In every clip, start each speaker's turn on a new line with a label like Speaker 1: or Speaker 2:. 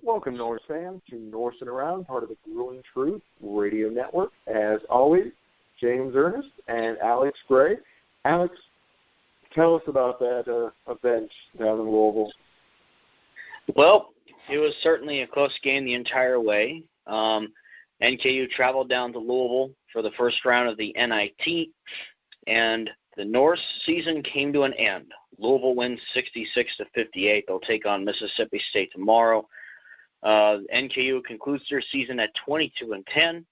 Speaker 1: Welcome, Norse fans, to Norsin Around, part of the Grueling Truth Radio Network. As always, James Ernest and Alex Gray. Alex, tell us about that event down in Louisville.
Speaker 2: Well, it was certainly a close game the entire way. NKU traveled down to Louisville for the first round of the NIT, and the Norse season came to an end. Louisville wins 66-58. They'll take on Mississippi State tomorrow. NKU concludes their season at 22-10.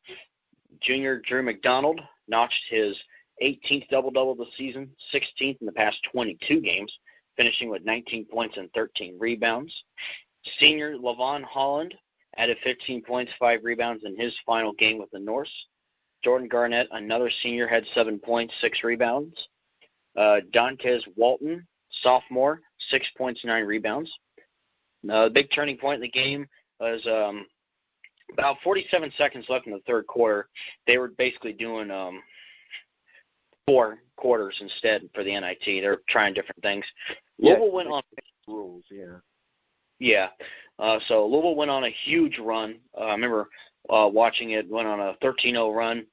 Speaker 2: Junior Drew McDonald notched his 18th double-double of the season, 16th in the past 22 games, finishing with 19 points and 13 rebounds. Senior Levon Holland added 15 points, 5 rebounds in his final game with the Norse. Jordan Garnett, another senior, had 7 points, 6 rebounds. Dontez Walton, sophomore, 6 points, 9 rebounds. The big turning point in the game was about 47 seconds left in the third quarter. They were basically doing 4 quarters instead for the NIT. They're trying different things. Louisville went on
Speaker 1: rules, yeah.
Speaker 2: Yeah. So Louisville went on a huge run. I remember watching it, went on a 13-0 run,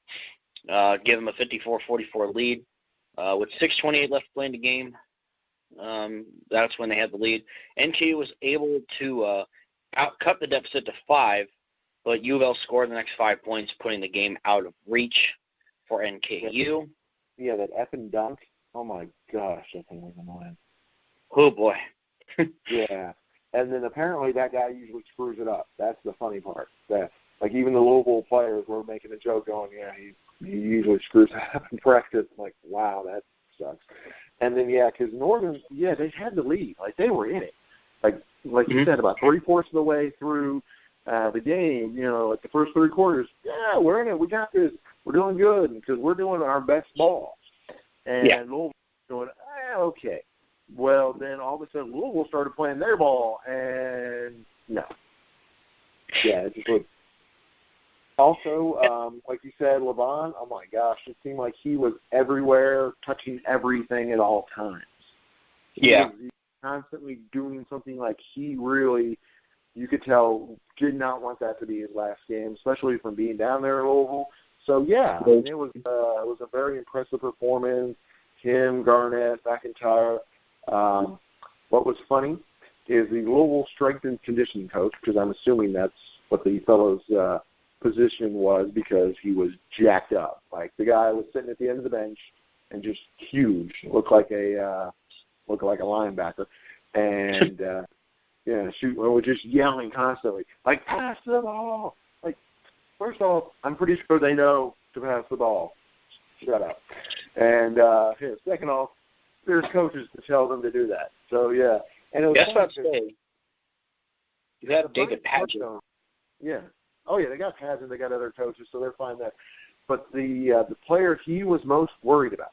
Speaker 2: gave them a 54-44 lead. With 6:28 left to play in the game, that's when they had the lead. NKU was able to cut the deficit to 5, but U of L scored the next 5 points, putting the game out of reach for NKU.
Speaker 1: Yeah, that effing dunk. Oh, my gosh, that thing was annoying.
Speaker 2: Oh, boy.
Speaker 1: Yeah. And then apparently that guy usually screws it up. That's the funny part. That, like, even the Louisville players were making a joke going, yeah, he usually screws it up in practice. I'm like, wow, that sucks. And then, yeah, because Northern, yeah, they had the lead. Like, they were in it. Like you said, about 3/4 of the way through the game, you know, like the first 3 quarters, yeah, we're in it. We got this. We're doing good because we're doing our best ball. And Louisville going, okay. Well, then all of a sudden Louisville started playing their ball, and no. Yeah, it just looked. Also, like you said, Levon, oh, my gosh, it seemed like he was everywhere, touching everything at all times. He was constantly doing something like he really, you could tell, did not want that to be his last game, especially from being down there in Louisville. So, yeah, I mean, it was a very impressive performance. Him, Garnett, McIntyre. What was funny is the Louisville strength and conditioning coach, because I'm assuming that's what the fellow's position was, because he was jacked up. Like, the guy was sitting at the end of the bench and just huge, looked like a linebacker, and was just yelling constantly, like, pass the ball. Like, first off, I'm pretty sure they know to pass the ball. Shut up. And second off, there's coaches to tell them to do that. So, yeah. And it was
Speaker 2: that's what I'm saying. You have David Padgett.
Speaker 1: Yeah. Oh, yeah, they got Padgett, they got other coaches, so they're fine there. But the player he was most worried about,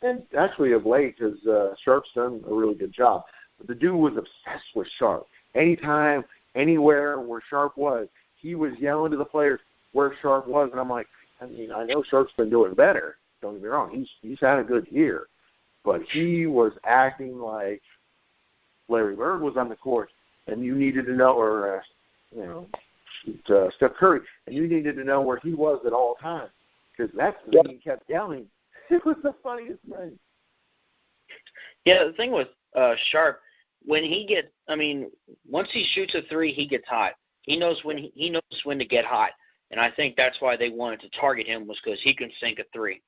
Speaker 1: and actually of late, because Sharp's done a really good job, but the dude was obsessed with Sharp. Anytime, anywhere where Sharp was, he was yelling to the players where Sharp was, and I'm like, I mean, I know Sharp's been doing better. Don't get me wrong. He's had a good year. But he was acting like Larry Bird was on the court, and you needed to know, or, Steph Curry, and you needed to know where he was at all times, because that's the thing he kept yelling. It was the funniest thing.
Speaker 2: Yeah, the thing with Sharp, when once he shoots a 3, he gets hot. He knows when to get hot, and I think that's why they wanted to target him, was because he can sink a 3.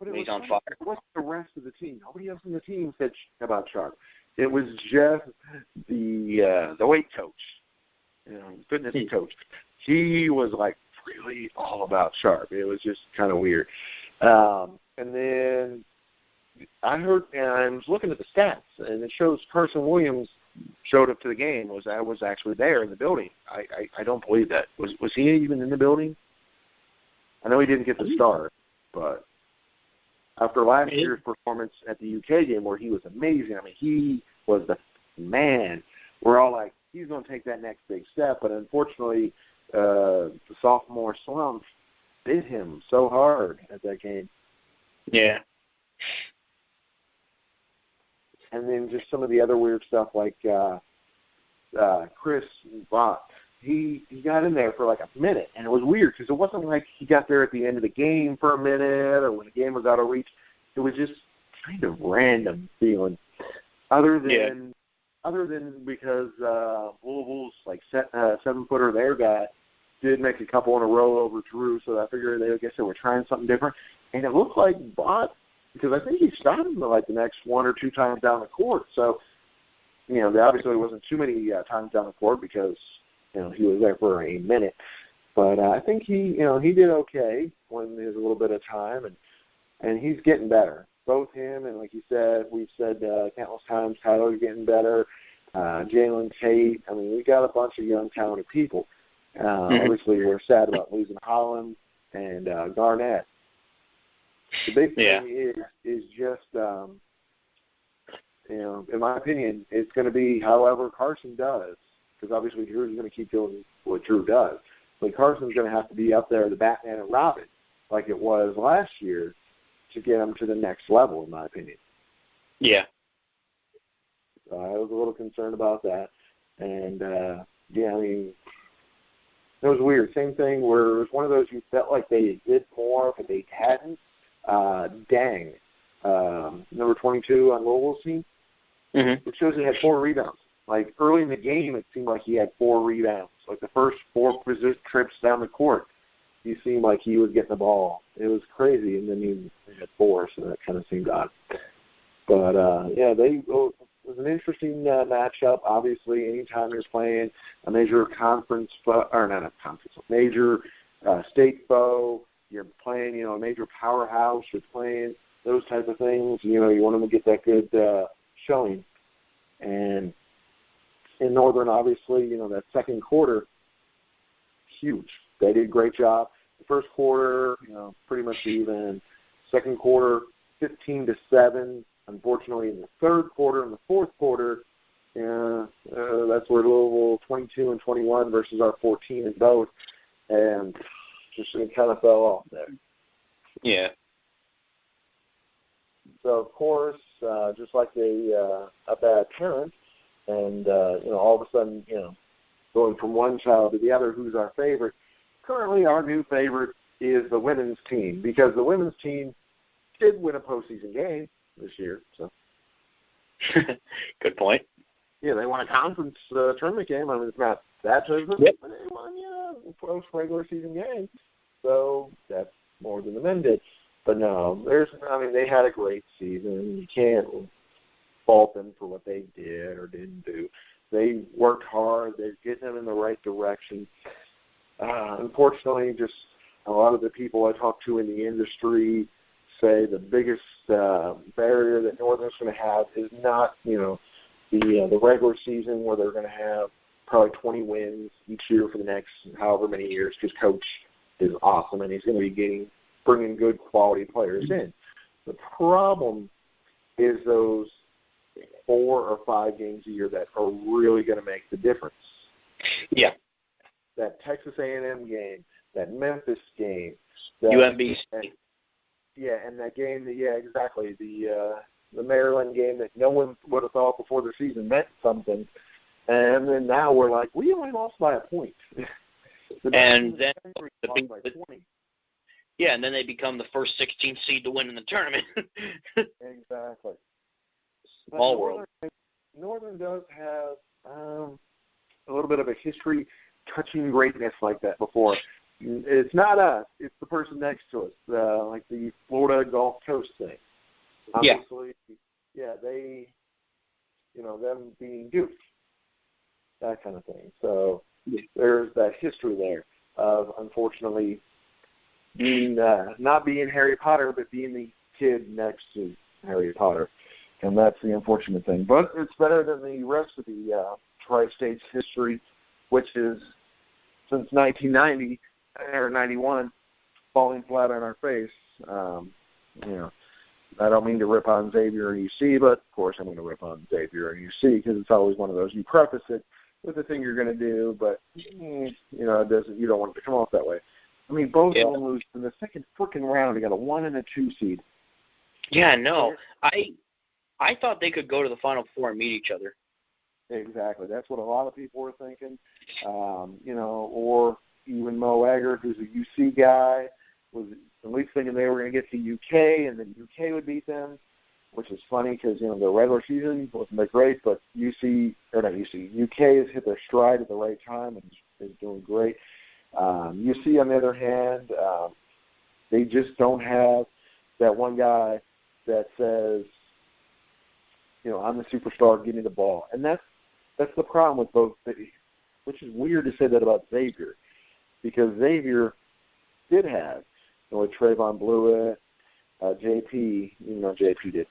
Speaker 1: But
Speaker 2: he's on fire.
Speaker 1: What's the rest of the team? Nobody else in the team said about Sharp. It was just the weight coach, fitness coach. He was like really all about Sharp. It was just kind of weird. And then I heard, and I was looking at the stats, and it shows Carson Williams showed up to the game. I was actually there in the building. I don't believe that. Was he even in the building? I know he didn't get the start, but after last year's performance at the UK game where he was amazing, I mean, he was the man. We're all like, he's going to take that next big step, but unfortunately, the sophomore slump bit him so hard at that game.
Speaker 2: Yeah.
Speaker 1: And then just some of the other weird stuff, like Chris Bott, he got in there for like a minute, and it was weird because it wasn't like he got there at the end of the game for a minute or when the game was out of reach. It was just kind of random feeling. Other than because Louisville's like 7-footer their guy did make a couple in a row over Drew, so I figured I guess they were trying something different. And it looked like Bott, because I think he stopped him like the next 1 or 2 times down the court. So, there obviously wasn't too many times down the court because, he was there for a minute. But I think he did okay when there's a little bit of time, and he's getting better. Both him and, like you said, we've said countless times, Tyler's getting better, Jalen Tate. I mean, we got a bunch of young, talented people. Obviously, we're sad about losing Holland and Garnett. The big thing is just, in my opinion, it's going to be however Carson does, because obviously Drew's going to keep doing what Drew does. But Carson's going to have to be up there, the Batman and Robin, like it was last year, to get him to the next level, in my opinion.
Speaker 2: Yeah.
Speaker 1: I was a little concerned about that. And, it was weird. Same thing where it was one of those you felt like they did more, but they hadn't. Dang. Number 22 on Louisville's team.
Speaker 2: Mm-hmm.
Speaker 1: It shows he had 4 rebounds. Like, early in the game, it seemed like he had 4 rebounds. Like, the first 4 trips down the court, he seemed like he was getting the ball. It was crazy, and then he had 4, so that kind of seemed odd. But, it was an interesting matchup. Obviously, anytime you're playing a major conference, major state foe, you're playing, a major powerhouse, you're playing those type of things, you want them to get that good showing. And in Northern, obviously, that second quarter, huge. They did a great job. The first quarter, pretty much even. Second quarter, 15-7. Unfortunately, in the third quarter and the fourth quarter, that's where Louisville 22 and 21 versus our 14 in both, and just it kind of fell off there.
Speaker 2: Yeah.
Speaker 1: So of course, just like a bad parent, and all of a sudden, going from one child to the other, who's our favorite? Currently, our new favorite is the women's team, because the women's team did win a postseason game this year. So,
Speaker 2: good point.
Speaker 1: Yeah, they won a conference tournament game. I mean, it's not that tournament, but they won, a regular season game. So that's more than the men did. But no, they had a great season. You can't fault them for what they did or didn't do. They worked hard. They're getting them in the right direction. Unfortunately, just a lot of the people I talk to in the industry say the biggest barrier that Northern's going to have is not, the regular season where they're going to have probably 20 wins each year for the next however many years, because Coach is awesome and he's going to be bringing good quality players in. The problem is those 4 or 5 games a year that are really going to make the difference.
Speaker 2: Yeah.
Speaker 1: That Texas A&M game, that Memphis game,
Speaker 2: UMBC.
Speaker 1: And that game, exactly, the Maryland game that no one would have thought before the season meant something. And then now we're like, we only lost by a point.
Speaker 2: And then and then they become the first 16th seed to win in the tournament.
Speaker 1: Exactly.
Speaker 2: Small world.
Speaker 1: Northern does have a little bit of a history touching greatness like that before. It's not us. It's the person next to us, like the Florida Gulf Coast thing. Obviously, they, them being Duke, that kind of thing. So there's that history there of, unfortunately, being not being Harry Potter, but being the kid next to Harry Potter. And that's the unfortunate thing. But it's better than the rest of the Tri-State's history, which is since 1990 or 91, falling flat on our face. I don't mean to rip on Xavier and UC, but of course I'm going to rip on Xavier and UC because it's always one of those. You preface it with the thing you're going to do, but it doesn't. You don't want it to come off that way. I mean, both of them lose in the second freaking round. They got a 1 and a 2 seed.
Speaker 2: Yeah, no, I thought they could go to the Final Four and meet each other.
Speaker 1: Exactly. That's what a lot of people were thinking. Or even Mo Eggert, who's a UC guy, was at least thinking they were going to get to UK and then UK would beat them, which is funny because, the regular season wasn't that great, but UK has hit their stride at the right time and is doing great. UC, on the other hand, they just don't have that one guy that says, I'm the superstar, give me the ball. And that's the problem with both cities, which is weird to say that about Xavier, because Xavier did have, with Trayvon Blewett, JP, even though JP did,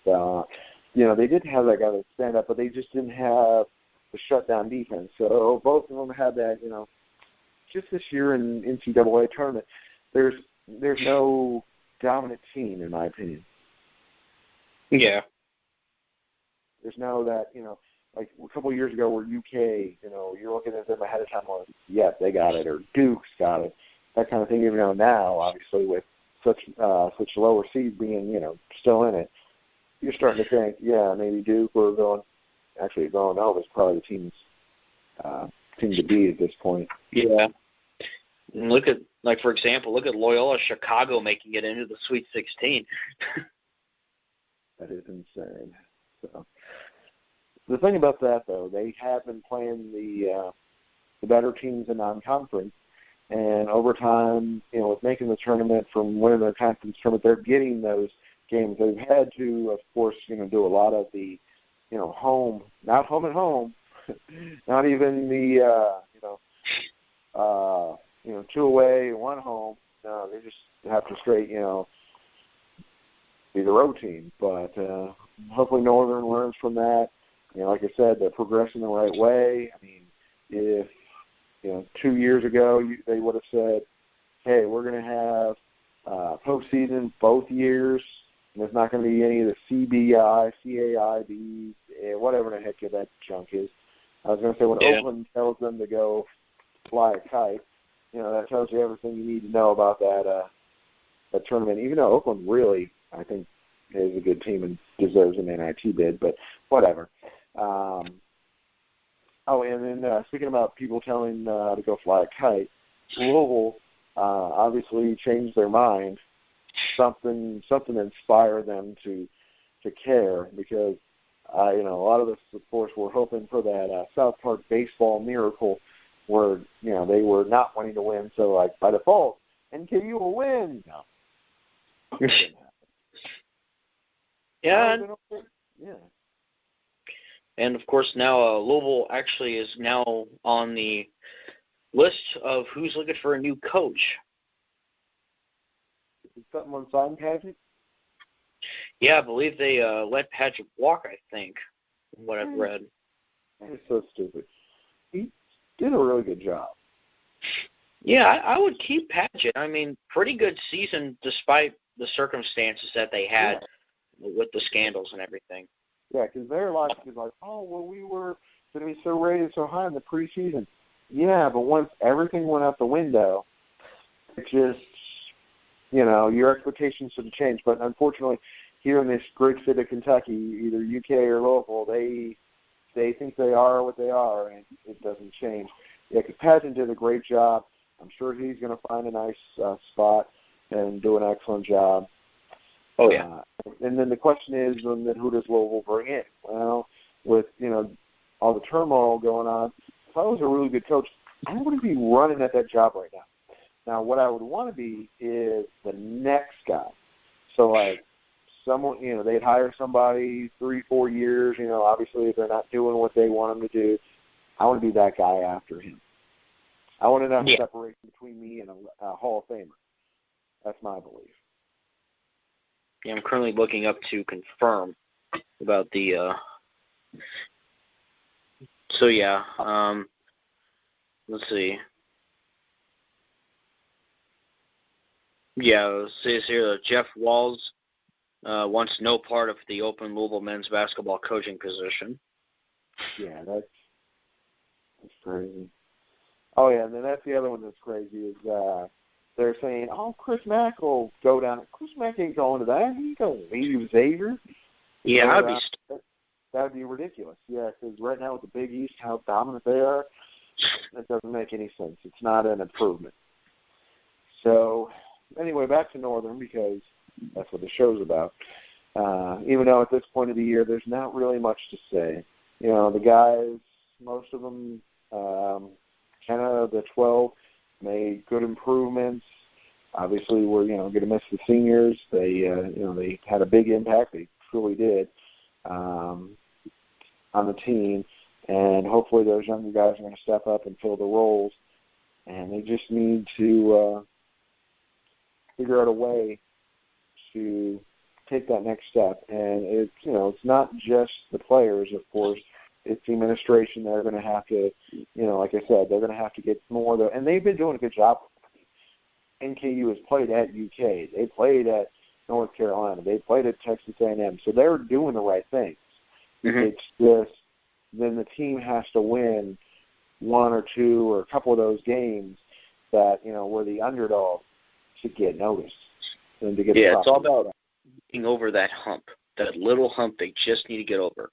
Speaker 1: they did have that guy that stand up, but they just didn't have the shutdown defense. So both of them had that, just this year in NCAA tournament, there's no dominant team, in my opinion.
Speaker 2: Yeah.
Speaker 1: There's no that, like a couple of years ago where UK, you're looking at them ahead of time on, yes, they got it, or Duke's got it, that kind of thing. Even though now, obviously, with such lower seed being, still in it, you're starting to think, yeah, maybe Duke or Villanova is probably the team to beat at this point.
Speaker 2: Yeah. And for example, look at Loyola Chicago making it into the Sweet 16.
Speaker 1: That is insane. So the thing about that, though, they have been playing the better teams in non-conference, and over time, with making the tournament from winning the conference tournament, they're getting those games. They've had to, of course, do a lot of the, home, not home and home, not even the, 2 away, 1 home. No, they just have to straight, be the road team. But hopefully Northern learns from that. Like I said, they're progressing the right way. I mean, if 2 years ago they would have said, "Hey, we're going to have postseason both years, and there's not going to be any of the CBI, CAIB, whatever the heck that junk is." I was going to say when Oakland tells them to go fly a kite, that tells you everything you need to know about that tournament. Even though Oakland really, I think, is a good team and deserves an NIT bid, but whatever. And then speaking about people telling to go fly a kite, Louisville obviously changed their mind. Something inspired them to care, because a lot of us, of course, were hoping for that South Park baseball miracle, where they were not wanting to win, so like by default, NKU will win. No.
Speaker 2: Yeah. And, of course, now Louisville actually is now on the list of who's looking for a new coach.
Speaker 1: Is something on sign Patrick?
Speaker 2: Yeah, I believe they let Patrick walk, I think, from what I've read.
Speaker 1: That is so stupid. He did a really good job.
Speaker 2: Yeah, I would keep Paget. I mean, pretty good season despite the circumstances that they had with the scandals and everything.
Speaker 1: Yeah, because they're like, oh, well, we were going to be so rated so high in the preseason. Yeah, but once everything went out the window, it just, your expectations should have changed. But unfortunately, here in this great state of Kentucky, either UK or Louisville, they think they are what they are, and it doesn't change. Yeah, because Paget did a great job. I'm sure he's going to find a nice spot and do an excellent job.
Speaker 2: Oh, yeah.
Speaker 1: And then the question is, then who does Louisville bring in? Well, with, all the turmoil going on, if I was a really good coach, I wouldn't be running at that job right now. Now, what I would want to be is the next guy. So, like, someone, they'd hire somebody 3-4 years, obviously if they're not doing what they want them to do, I want to be that guy after him. I want enough separation between me and a Hall of Famer. That's my belief.
Speaker 2: Yeah, I'm currently looking up to confirm about the let's see. Yeah, it says here that Jeff Walls wants no part of the open Louisville men's basketball coaching position.
Speaker 1: Yeah, that's crazy. Oh, yeah, and then that's the other one that's crazy is they're saying, oh, Chris Mack will go down. Chris Mack ain't going to that. He ain't going to leave Xavier.
Speaker 2: Yeah,
Speaker 1: that that would be ridiculous. Yeah, because right now with the Big East, how dominant they are, that doesn't make any sense. It's not an improvement. So, anyway, back to Northern, because that's what the show's about. Even though at this point of the year, there's not really much to say. You know, the guys, most of them, 10 out of the 12 made good improvements. Obviously, we're, going to miss the seniors. They, they had a big impact. They truly did on the team. And hopefully those younger guys are going to step up and fill the roles. And they just need to figure out a way to take that next step. And it's not just the players, of course. It's the administration. They're going to have to, like I said, they're going to have to get more of the, and they've been doing a good job. NKU has played at UK. They played at North Carolina. They played at Texas A&M. So they're doing the right things. Mm-hmm. It's just then the team has to win one or two or a couple of those games that, were the underdog to get noticed and to get.
Speaker 2: Yeah, it's all about getting over that hump, that little hump they just need to get over.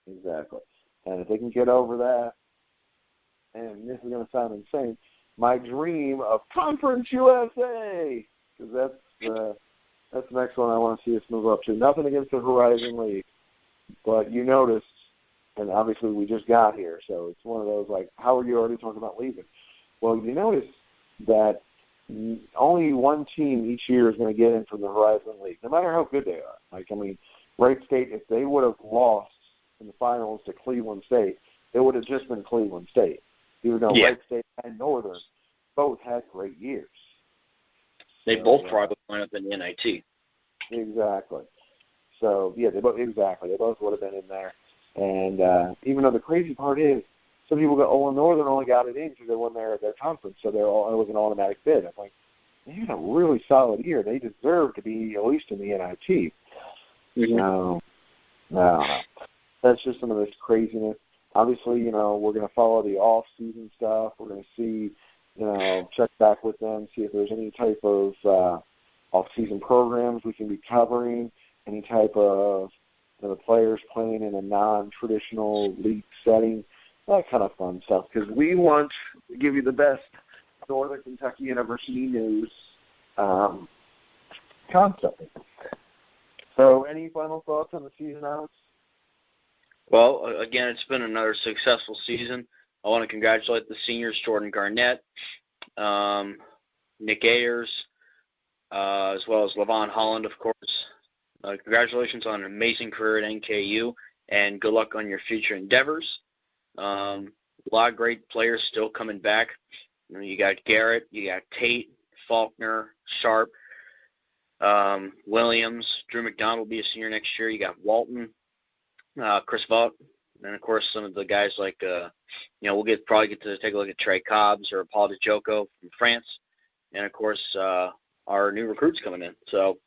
Speaker 1: Exactly. And if they can get over that, and this is going to sound insane, my dream of Conference USA, because that's the next one I want to see us move up to. Nothing against the Horizon League, but you noticed, and obviously we just got here, so it's one of those like, how are you already talking about leaving? Well, you notice that only one team each year is going to get in from the Horizon League, no matter how good they are. Wright State, if they would have lost in the finals to Cleveland State, it would have just been Cleveland State, even though Wright State and Northern both had great years.
Speaker 2: They both probably went up in the NIT.
Speaker 1: Exactly. So, yeah, they both would have been in there. And even though the crazy part is, some people go, Northern only got it in because they won their conference, so it was an automatic bid. I'm like, they had a really solid year. They deserve to be at least in the NIT. Mm-hmm. No. That's just some of this craziness. Obviously, we're going to follow the off-season stuff. We're going to see, check back with them, see if there's any type of off-season programs we can be covering, any type of the players playing in a non-traditional league setting, that kind of fun stuff, because we want to give you the best Northern Kentucky University news constantly. So any final thoughts on the season, Alex?
Speaker 2: Well, again, it's been another successful season. I want to congratulate the seniors, Jordan Garnett, Nick Ayers, as well as Levon Holland, of course. Congratulations on an amazing career at NKU, and good luck on your future endeavors. A lot of great players still coming back. You got Garrett, you got Tate, Faulkner, Sharp, Williams, Drew McDonald will be a senior next year. You got Walton, Chris Vaught, and of course some of the guys like we'll probably get to take a look at Trey Cobbs or Paul DeJoco from France, and of course our new recruits coming in. So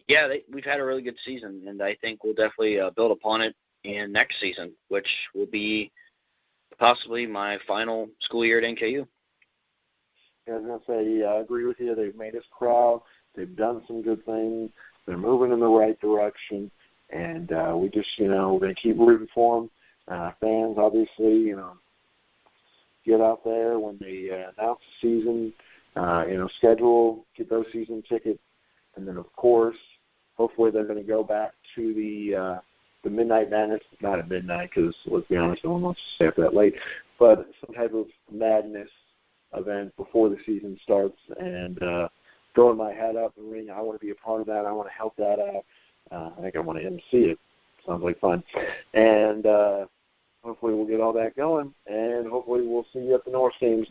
Speaker 2: we've had a really good season, and I think we'll definitely build upon it in next season, which will be possibly my final school year at NKU.
Speaker 1: Yeah, I was going to say, I agree with you. They've made us proud. They've done some good things. They're moving in the right direction. And we just, we're going to keep rooting for them. Fans, obviously, get out there when they announce the season, schedule, get those season tickets. And then, of course, hopefully they're going to go back to the Midnight Madness, not at midnight because, let's be honest, no one wants to stay up that late, but some type of madness event before the season starts, and throwing my hat out in the ring. I want to be a part of that. I want to help that out. I think I want to MC it. Sounds like fun. And hopefully we'll get all that going, and hopefully we'll see you at the Norse games.